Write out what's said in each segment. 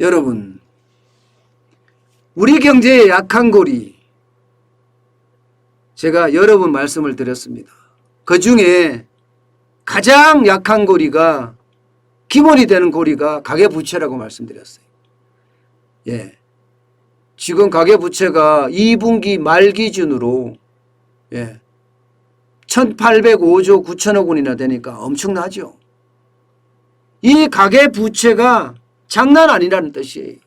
여러분, 우리 경제의 약한 고리, 제가 여러 번 말씀을 드렸습니다. 그 중에 가장 약한 고리가, 기본이 되는 고리가 가계부채라고 말씀드렸어요. 예. 지금 가계부채가 2분기 말 기준으로 1805조 9천억 원이나 되니까 엄청나죠. 이 가계부채가 장난 아니라는 뜻이에요.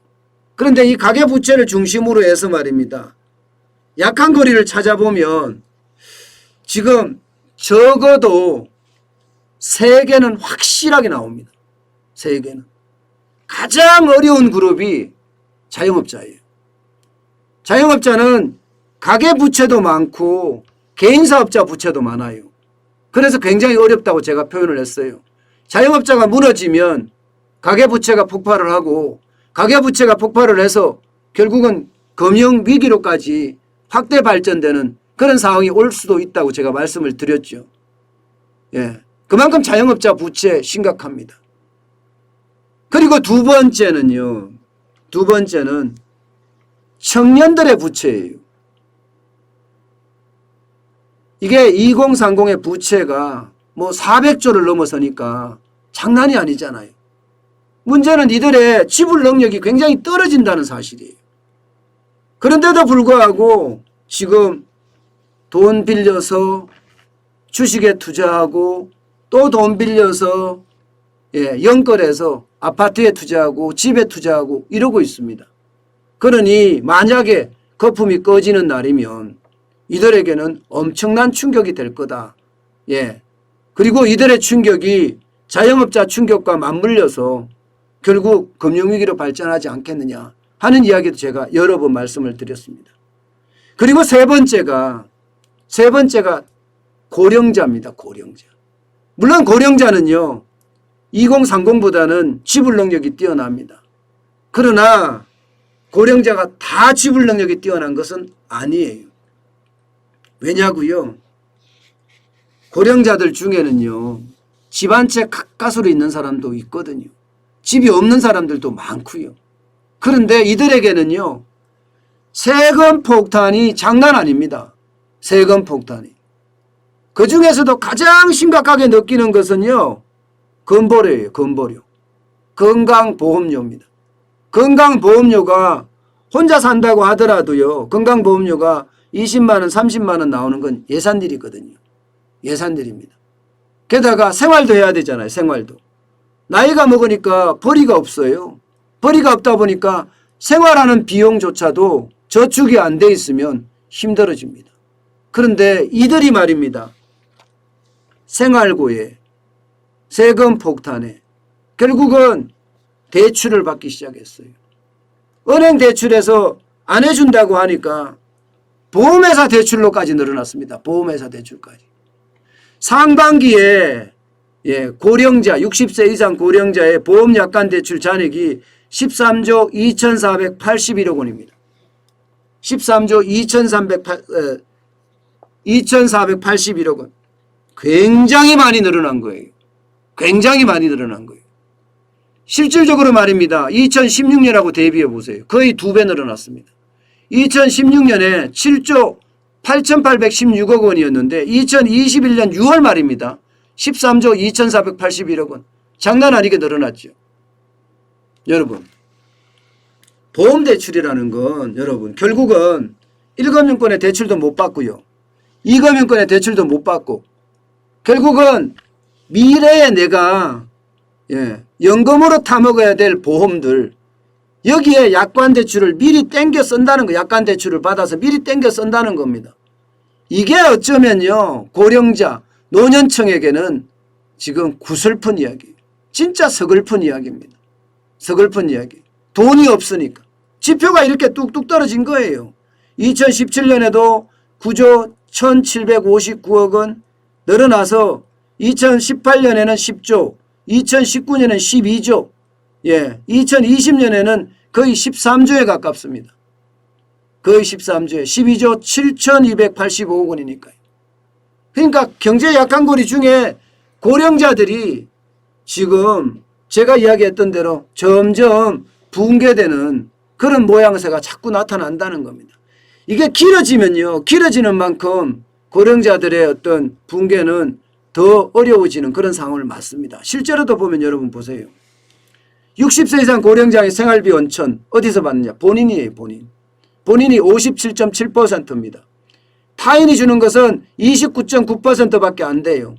그런데 이 가계부채를 중심으로 해서 말입니다. 약한 고리를 찾아보면 지금 적어도 3개는 확실하게 나옵니다. 3개는. 가장 어려운 그룹이 자영업자예요. 자영업자는 가계부채도 많고 개인사업자 부채도 많아요. 그래서 굉장히 어렵다고 제가 표현을 했어요. 자영업자가 무너지면 가계부채가 폭발을 하고, 가계부채가 폭발을 해서 결국은 금융위기로까지 확대 발전되는 그런 상황이 올 수도 있다고 제가 말씀을 드렸죠. 예. 그만큼 자영업자 부채 심각합니다. 그리고 두 번째는요. 두 번째는 청년들의 부채예요. 이게 2030의 부채가 뭐 400조를 넘어서니까 장난이 아니잖아요. 문제는 이들의 지불 능력이 굉장히 떨어진다는 사실이에요. 그런데도 불구하고 지금 돈 빌려서 주식에 투자하고 또 돈 빌려서 연끌해서 아파트에 투자하고 집에 투자하고 이러고 있습니다. 그러니 만약에 거품이 꺼지는 날이면 이들에게는 엄청난 충격이 될 거다. 그리고 이들의 충격이 자영업자 충격과 맞물려서 결국 금융위기로 발전하지 않겠느냐 하는 이야기도 제가 여러 번 말씀을 드렸습니다. 그리고 세 번째가 고령자입니다. 고령자. 물론 고령자는요 2030보다는 지불 능력이 뛰어납니다. 그러나 고령자가 다 지불 능력이 뛰어난 것은 아니에요. 왜냐고요? 고령자들 중에는요 집 한 채 가까스로 있는 사람도 있거든요. 집이 없는 사람들도 많고요. 그런데 이들에게는요 세금 폭탄이 장난 아닙니다. 세금 폭탄이. 그 중에서도 가장 심각하게 느끼는 것은요 건보료예요. 건보료. 건강보험료입니다. 건강보험료가 혼자 산다고 하더라도요 건강보험료가 20만 원 30만 원 나오는 건 예산일이거든요. 예산일입니다. 게다가 생활도 해야 되잖아요. 생활도. 나이가 먹으니까 벌이가 없어요. 벌이가 없다 보니까 생활하는 비용조차도 저축이 안 돼 있으면 힘들어집니다. 그런데 이들이 말입니다. 생활고에 세금 폭탄에 결국은 대출을 받기 시작했어요. 은행 대출에서 안 해준다고 하니까 보험회사 대출로까지 늘어났습니다. 보험회사 대출까지. 상반기에 고령자 60세 이상 고령자의 보험약관 대출 잔액이 13조 2481억 원입니다. 13조 2481억 원. 굉장히 많이 늘어난 거예요. 굉장히 많이 늘어난 거예요. 실질적으로 말입니다. 2016년하고 대비해 보세요. 거의 2배 늘어났습니다. 2016년에 7조 8,816억 원이었는데 2021년 6월 말입니다. 13조 2,481억 원. 장난 아니게 늘어났죠. 여러분, 보험대출이라는 건 여러분 결국은 1금융권의 대출도 못 받고요. 2금융권의 대출도 못 받고 결국은 미래에 내가 연금으로 타먹어야 될 보험들 여기에 약관대출을 미리 땡겨 쓴다는 거, 약관대출을 받아서 미리 땡겨 쓴다는 겁니다. 이게 어쩌면요 고령자 노년층에게는 지금 구슬픈 이야기예요. 진짜 서글픈 이야기입니다. 서글픈 이야기. 돈이 없으니까. 지표가 이렇게 뚝뚝 떨어진 거예요. 2017년에도 9조 1,759억 원 늘어나서 2018년에는 10조, 2019년에는 12조, 2020년에는 거의 13조에 가깝습니다. 거의 13조에 12조 7,285억 원이니까요. 그러니까 경제 약한 고리 중에 고령자들이 지금 제가 이야기했던 대로 점점 붕괴되는 그런 모양새가 자꾸 나타난다는 겁니다. 이게 길어지면요. 길어지는 만큼 고령자들의 어떤 붕괴는 더 어려워지는 그런 상황을 맞습니다. 실제로도 보면 여러분 보세요. 60세 이상 고령자의 생활비 원천 어디서 받느냐? 본인이에요. 본인이 57.7%입니다. 타인이 주는 것은 29.9%밖에 안 돼요.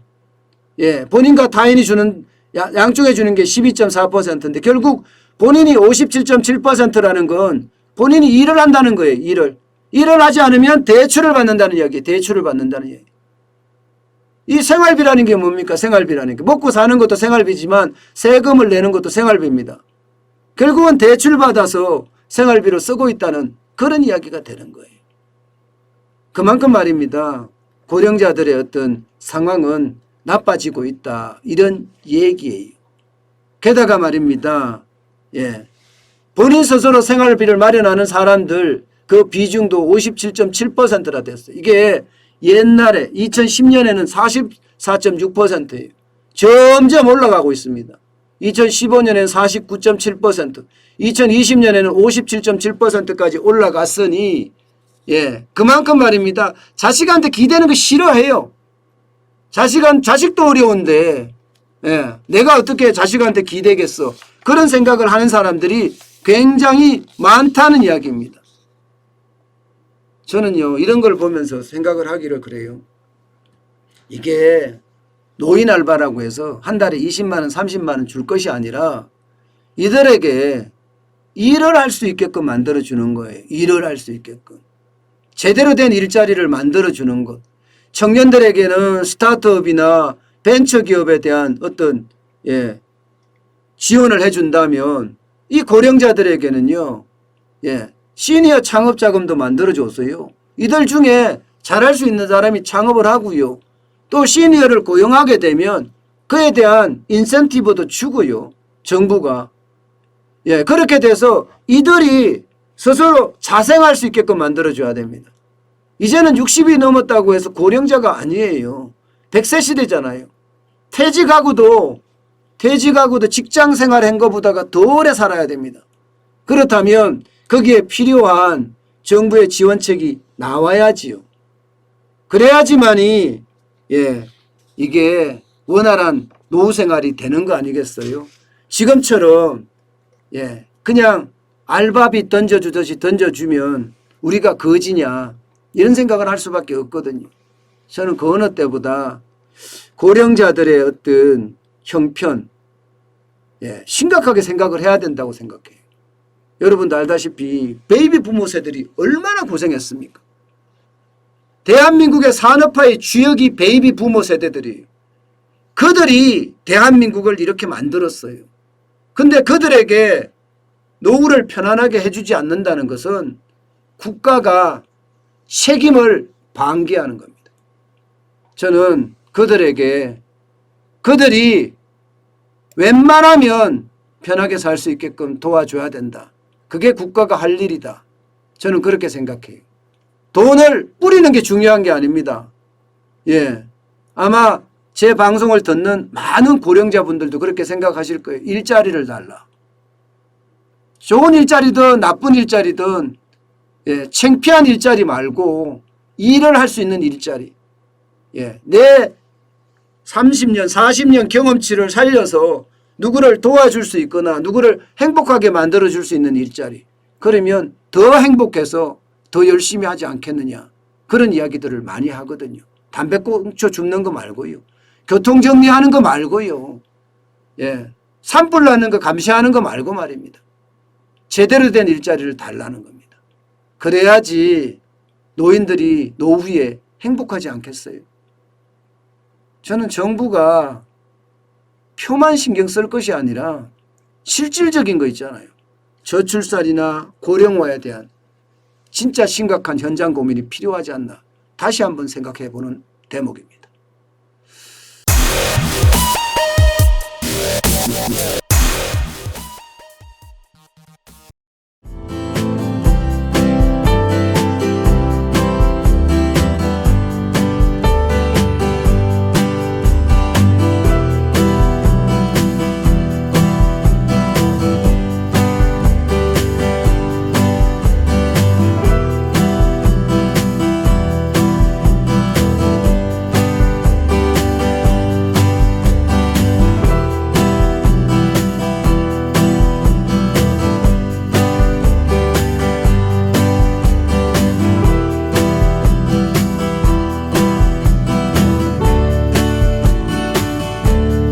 예, 본인과 타인이 주는 양쪽에 주는 게 12.4%인데 결국 본인이 57.7%라는 건 본인이 일을 한다는 거예요. 일을 하지 않으면 대출을 받는다는 이야기. 대출을 받는다는 이야기. 이 생활비라는 게 뭡니까? 생활비라는 게. 먹고 사는 것도 생활비지만 세금을 내는 것도 생활비입니다. 결국은 대출받아서 생활비로 쓰고 있다는 그런 이야기가 되는 거예요. 그만큼 말입니다. 고령자들의 어떤 상황은 나빠지고 있다. 이런 얘기예요. 게다가 말입니다. 예. 본인 스스로 생활비를 마련하는 사람들 그 비중도 57.7%라 됐어요. 이게 옛날에 2010년에는 44.6%예요. 점점 올라가고 있습니다. 2015년에는 49.7%, 2020년에는 57.7%까지 올라갔으니 예, 그만큼 말입니다. 자식한테 기대는 거 싫어해요. 자식도 어려운데 예, 내가 어떻게 자식한테 기대겠어. 그런 생각을 하는 사람들이 굉장히 많다는 이야기입니다. 저는요 이런 걸 보면서 생각을 하기를 그래요. 이게 노인 알바라고 해서 한 달에 20만 원 30만 원 줄 것이 아니라 이들에게 일을 할 수 있게끔 만들어주는 거예요. 일을 할 수 있게끔. 제대로 된 일자리를 만들어주는 것. 청년들에게는 스타트업이나 벤처기업에 대한 어떤 예, 지원을 해준다면 이 고령자들에게는요. 예, 시니어 창업자금도 만들어줬어요. 이들 중에 잘할 수 있는 사람이 창업을 하고요. 또 시니어를 고용하게 되면 그에 대한 인센티브도 주고요. 정부가. 예, 그렇게 돼서 이들이 스스로 자생할 수 있게끔 만들어줘야 됩니다. 이제는 60이 넘었다고 해서 고령자가 아니에요. 100세 시대잖아요. 퇴직하고도 직장 생활한 것보다가 더 오래 살아야 됩니다. 그렇다면 거기에 필요한 정부의 지원책이 나와야지요. 그래야지만이 예, 이게 원활한 노후 생활이 되는 거 아니겠어요? 지금처럼 예, 그냥 알바비 던져주듯이 던져주면 우리가 거지냐 이런 생각을 할 수밖에 없거든요. 저는 그 어느 때보다 고령자들의 어떤 형편 예, 심각하게 생각을 해야 된다고 생각해요. 여러분도 알다시피 베이비 부모 세들이 얼마나 고생했습니까? 대한민국의 산업화의 주역이 베이비 부모 세대들이에요. 그들이 대한민국을 이렇게 만들었어요. 근데 그들에게 노후를 편안하게 해주지 않는다는 것은 국가가 책임을 방기하는 겁니다. 저는 그들이 웬만하면 편하게 살 수 있게끔 도와줘야 된다. 그게 국가가 할 일이다. 저는 그렇게 생각해요. 돈을 뿌리는 게 중요한 게 아닙니다. 예, 아마 제 방송을 듣는 많은 고령자분들도 그렇게 생각하실 거예요. 일자리를 달라. 좋은 일자리든 나쁜 일자리든 예, 창피한 일자리 말고 일을 할 수 있는 일자리. 예, 내 30년, 40년 경험치를 살려서 누구를 도와줄 수 있거나 누구를 행복하게 만들어줄 수 있는 일자리. 그러면 더 행복해서 더 열심히 하지 않겠느냐. 그런 이야기들을 많이 하거든요. 담배 꽁초 줍는 거 말고요. 교통정리하는 거 말고요. 예, 산불 나는 거 감시하는 거 말고 말입니다. 제대로 된 일자리를 달라는 겁니다. 그래야지 노인들이 노후에 행복하지 않겠어요. 저는 정부가 표만 신경 쓸 것이 아니라 실질적인 거 있잖아요. 저출산이나 고령화에 대한 진짜 심각한 현장 고민이 필요하지 않나 다시 한번 생각해 보는 대목입니다.